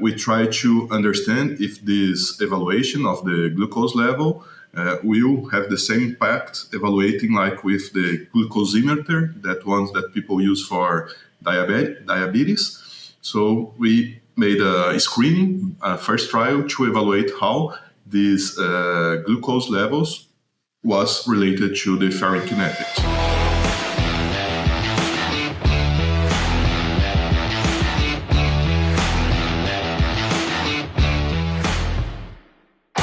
We try to understand if this evaluation of the glucose level will have the same impact evaluating like with the glucosimeter, that ones that people use for diabetes. So we made a screening, first trial to evaluate how these glucose levels was related to the farrowing kinetics.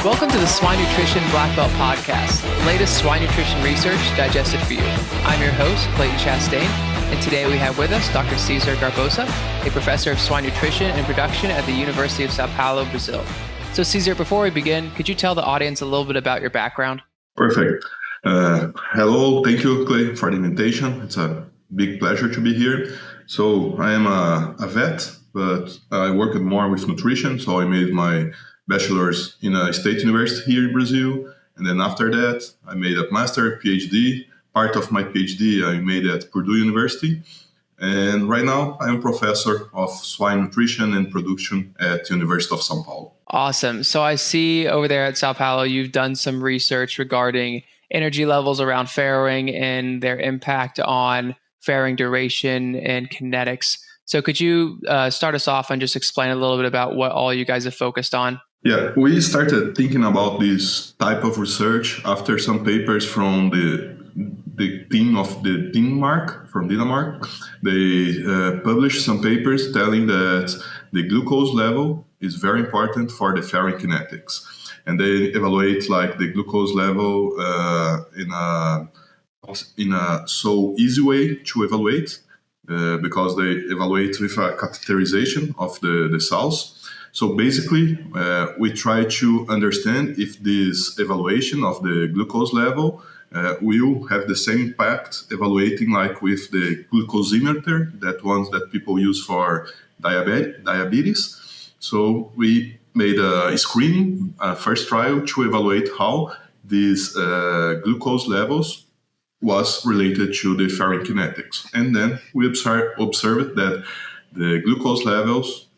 Welcome to the Swine Nutrition Blackbelt Podcast, the latest swine nutrition research digested for you. I'm your host, Clayton Chastain, and today we have with us Dr. Cesar Garbossa, a professor of swine nutrition and production at the University of Sao Paulo, Brazil. So Cesar, before we begin, could you tell the audience a little bit about your background? Perfect. Hello, thank you, Clay, for the invitation. It's a big pleasure to be here. So I am a vet, but I worked more with nutrition, so I made my bachelor's in a state university here in Brazil. And then after that, I made a master, PhD. Part of my PhD I made at Purdue University. And right now, I'm a professor of swine nutrition and production at the University of Sao Paulo. Awesome. So I see over there at Sao Paulo, you've done some research regarding energy levels around farrowing and their impact on farrowing duration and kinetics. So could you start us off and just explain a little bit about what all you guys have focused on? Yeah, we started thinking about this type of research after some papers from the team of the Denmark, from Denmark. They published some papers telling that the glucose level is very important for the farrowing kinetics. And they evaluate like the glucose level in a so easy way to evaluate because they evaluate with a catheterization of the cells. So basically, we try to understand if this evaluation of the glucose level will have the same impact evaluating like with the glucosimeter, that ones that people use for diabetes. So we made a screening, first trial to evaluate how these glucose levels was related to the farrowing kinetics. And then we observed that the glucose levels,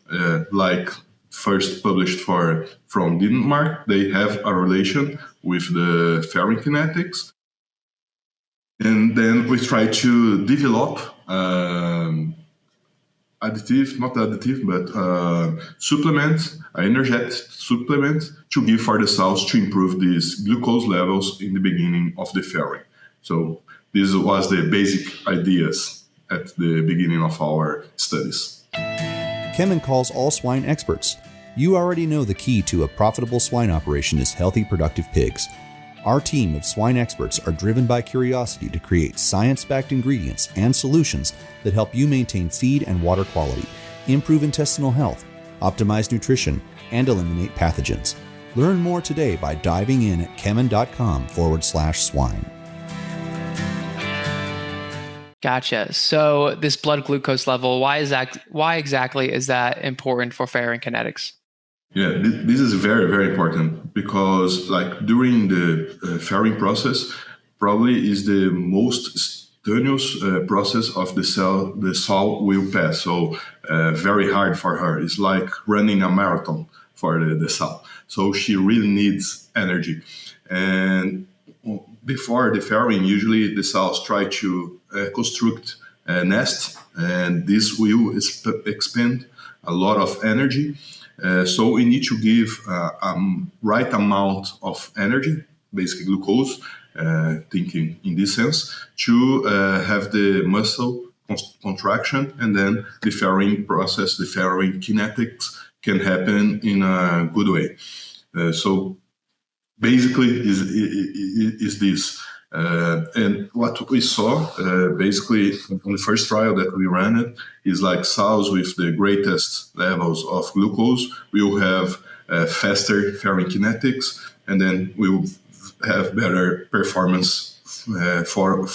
like first published from Denmark, they have a relation with the farrowing kinetics. And then we try to develop supplement, energetic supplement to give for the cells to improve these glucose levels in the beginning of the farrowing. So this was the basic ideas at the beginning of our studies. Kemen calls all swine experts. You already know the key to a profitable swine operation is healthy, productive pigs. Our team of swine experts are driven by curiosity to create science-backed ingredients and solutions that help you maintain feed and water quality, improve intestinal health, optimize nutrition, and eliminate pathogens. Learn more today by diving in at kemen.com/swine. Gotcha. So this blood glucose level, why exactly is that important for farrowing kinetics? Yeah, this is very, very important because like during the farrowing process, probably is the most strenuous process of the cell. The sow will pass. So very hard for her. It's like running a marathon for the sow. So she really needs energy. And before the farrowing, usually the cells try to construct a nest, and this will expend a lot of energy. So we need to give right amount of energy, basically glucose, thinking in this sense, to have the muscle contraction, and then the farrowing process, the farrowing kinetics can happen in a good way. So basically is this. And what we saw, basically, on the first trial that we ran is like sows with the greatest levels of glucose will have faster farrowing kinetics, and then we will have better performance for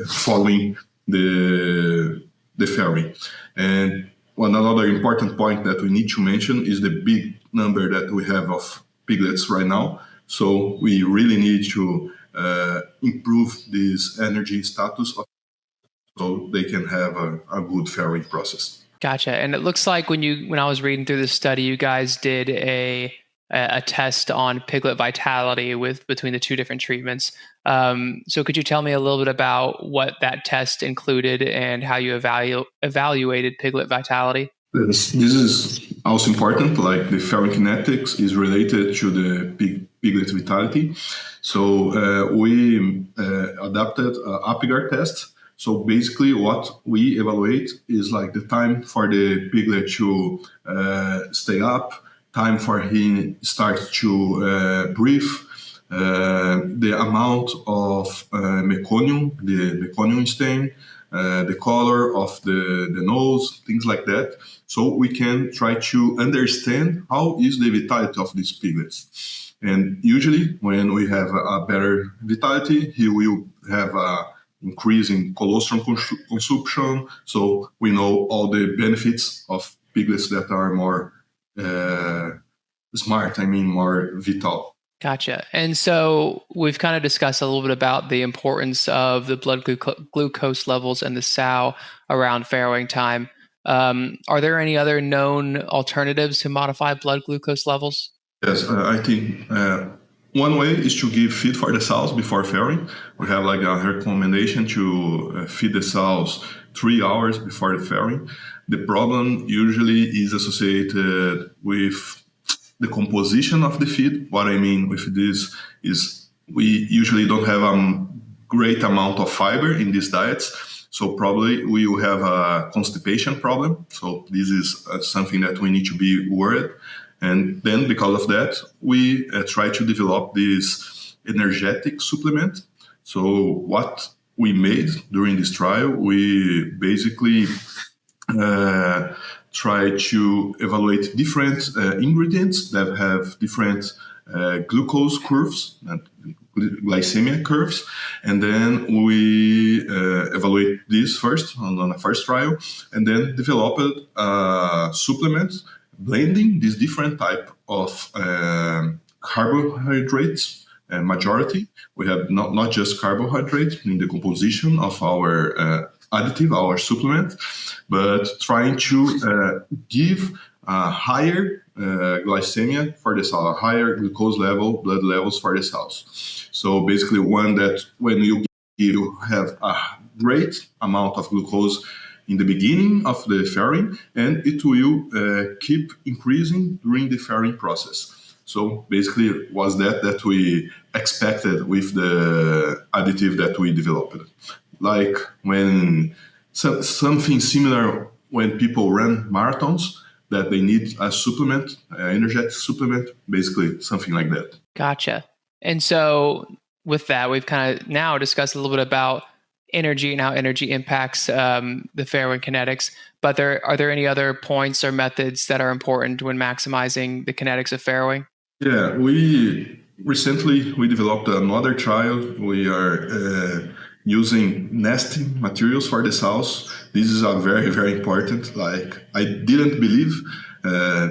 following the farrowing. And one another important point that we need to mention is the big number that we have of piglets right now. So we really need to improve this energy status so they can have a good farrowing process. Gotcha. And it looks like when I was reading through this study, you guys did a test on piglet vitality between the two different treatments. So could you tell me a little bit about what that test included and how you evaluated piglet vitality? This is also important, like the ferrous kinetics is related to the piglet vitality. So we adapted an Apgar test. So basically what we evaluate is like the time for the piglet to stay up, time for him start to breathe, the amount of meconium, the meconium stain, the color of the nose, things like that. So we can try to understand how is the vitality of these piglets. And usually when we have a better vitality, he will have a increase in colostrum consumption. So we know all the benefits of piglets that are more smart, more vital. Gotcha. And so we've kind of discussed a little bit about the importance of the blood glucose levels and the sow around farrowing time. Are there any other known alternatives to modify blood glucose levels? Yes, I think one way is to give feed for the sows before farrowing. We have like a recommendation to feed the sows 3 hours before the farrowing. The problem usually is associated with the composition of the feed. What I mean with this is we usually don't have a great amount of fiber in these diets. So probably we will have a constipation problem. So this is something that we need to be worried. And then because of that, we try to develop this energetic supplement. So what we made during this trial, we basically try to evaluate different ingredients that have different glucose curves and glycemia curves. And then we evaluate this first on the first trial, and then developed a supplement blending this different type of carbohydrates. Majority, we have not just carbohydrates in the composition of our additive, our supplement, but trying to give a higher glycemia for the cell, a higher glucose level, blood levels for the cells. So basically one that when you give, you have a great amount of glucose in the beginning of the farrowing, and it will keep increasing during the farrowing process. So basically it was that we expected with the additive that we developed. Like when something similar when people run marathons, that they need a supplement, energetic supplement, basically something like that. Gotcha. And so with that, we've kind of now discussed a little bit about energy and how energy impacts the farrowing kinetics. But are there any other points or methods that are important when maximizing the kinetics of farrowing? Yeah, recently we developed another trial. We are using nesting materials for the sows. This is a very, very important. Like I didn't believe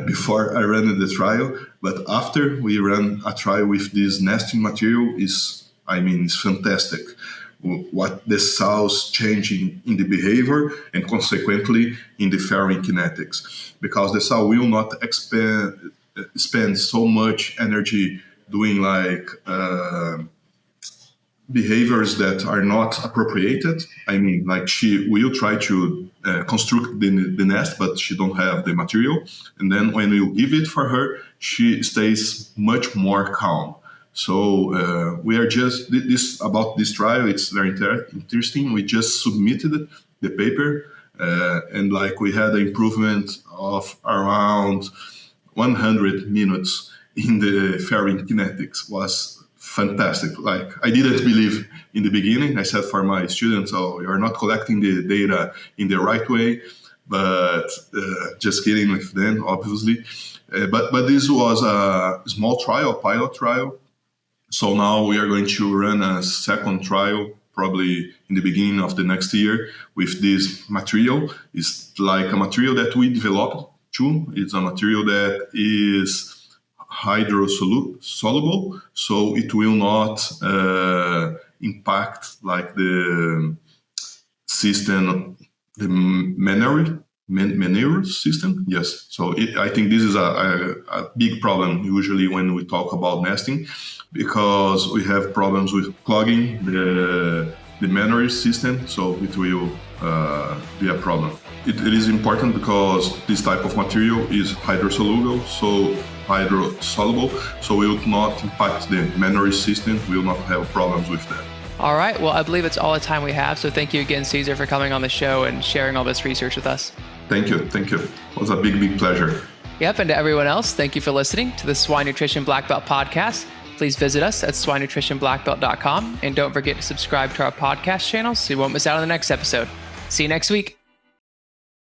before I ran the trial, but after we ran a trial with this nesting material it's fantastic. What the sows changing in the behavior and consequently in the farrowing kinetics, because the sow will not spend so much energy doing like behaviors that are not appropriated. Like she will try to construct the nest, but she don't have the material. And then when you give it for her, she stays much more calm. So we are just about this trial. It's very interesting. We just submitted the paper, and like we had an improvement of around 100 minutes in the farrowing kinetics. Was fantastic. Like I didn't believe in the beginning. I said for my students, "Oh, you're not collecting the data in the right way." But just kidding with them, obviously. But this was a small trial, pilot trial. So now we are going to run a second trial, probably in the beginning of the next year, with this material. It's like a material that we developed too. It's a material that is hydrosoluble, so it will not impact like the system, the manure system. Yes. So I think this is a big problem usually when we talk about nesting, because we have problems with clogging the manure system. So it will be a problem. It is important because this type of material is hydrosoluble, so we will not impact the manure system. We will not have problems with that. All right. Well, I believe it's all the time we have. So thank you again, Cesar, for coming on the show and sharing all this research with us. Thank you. It was a big pleasure. Yep. And to everyone else, thank you for listening to the Swine Nutrition Blackbelt Podcast. Please visit us at swinenutritionblackbelt.com. And don't forget to subscribe to our podcast channel so you won't miss out on the next episode. See you next week.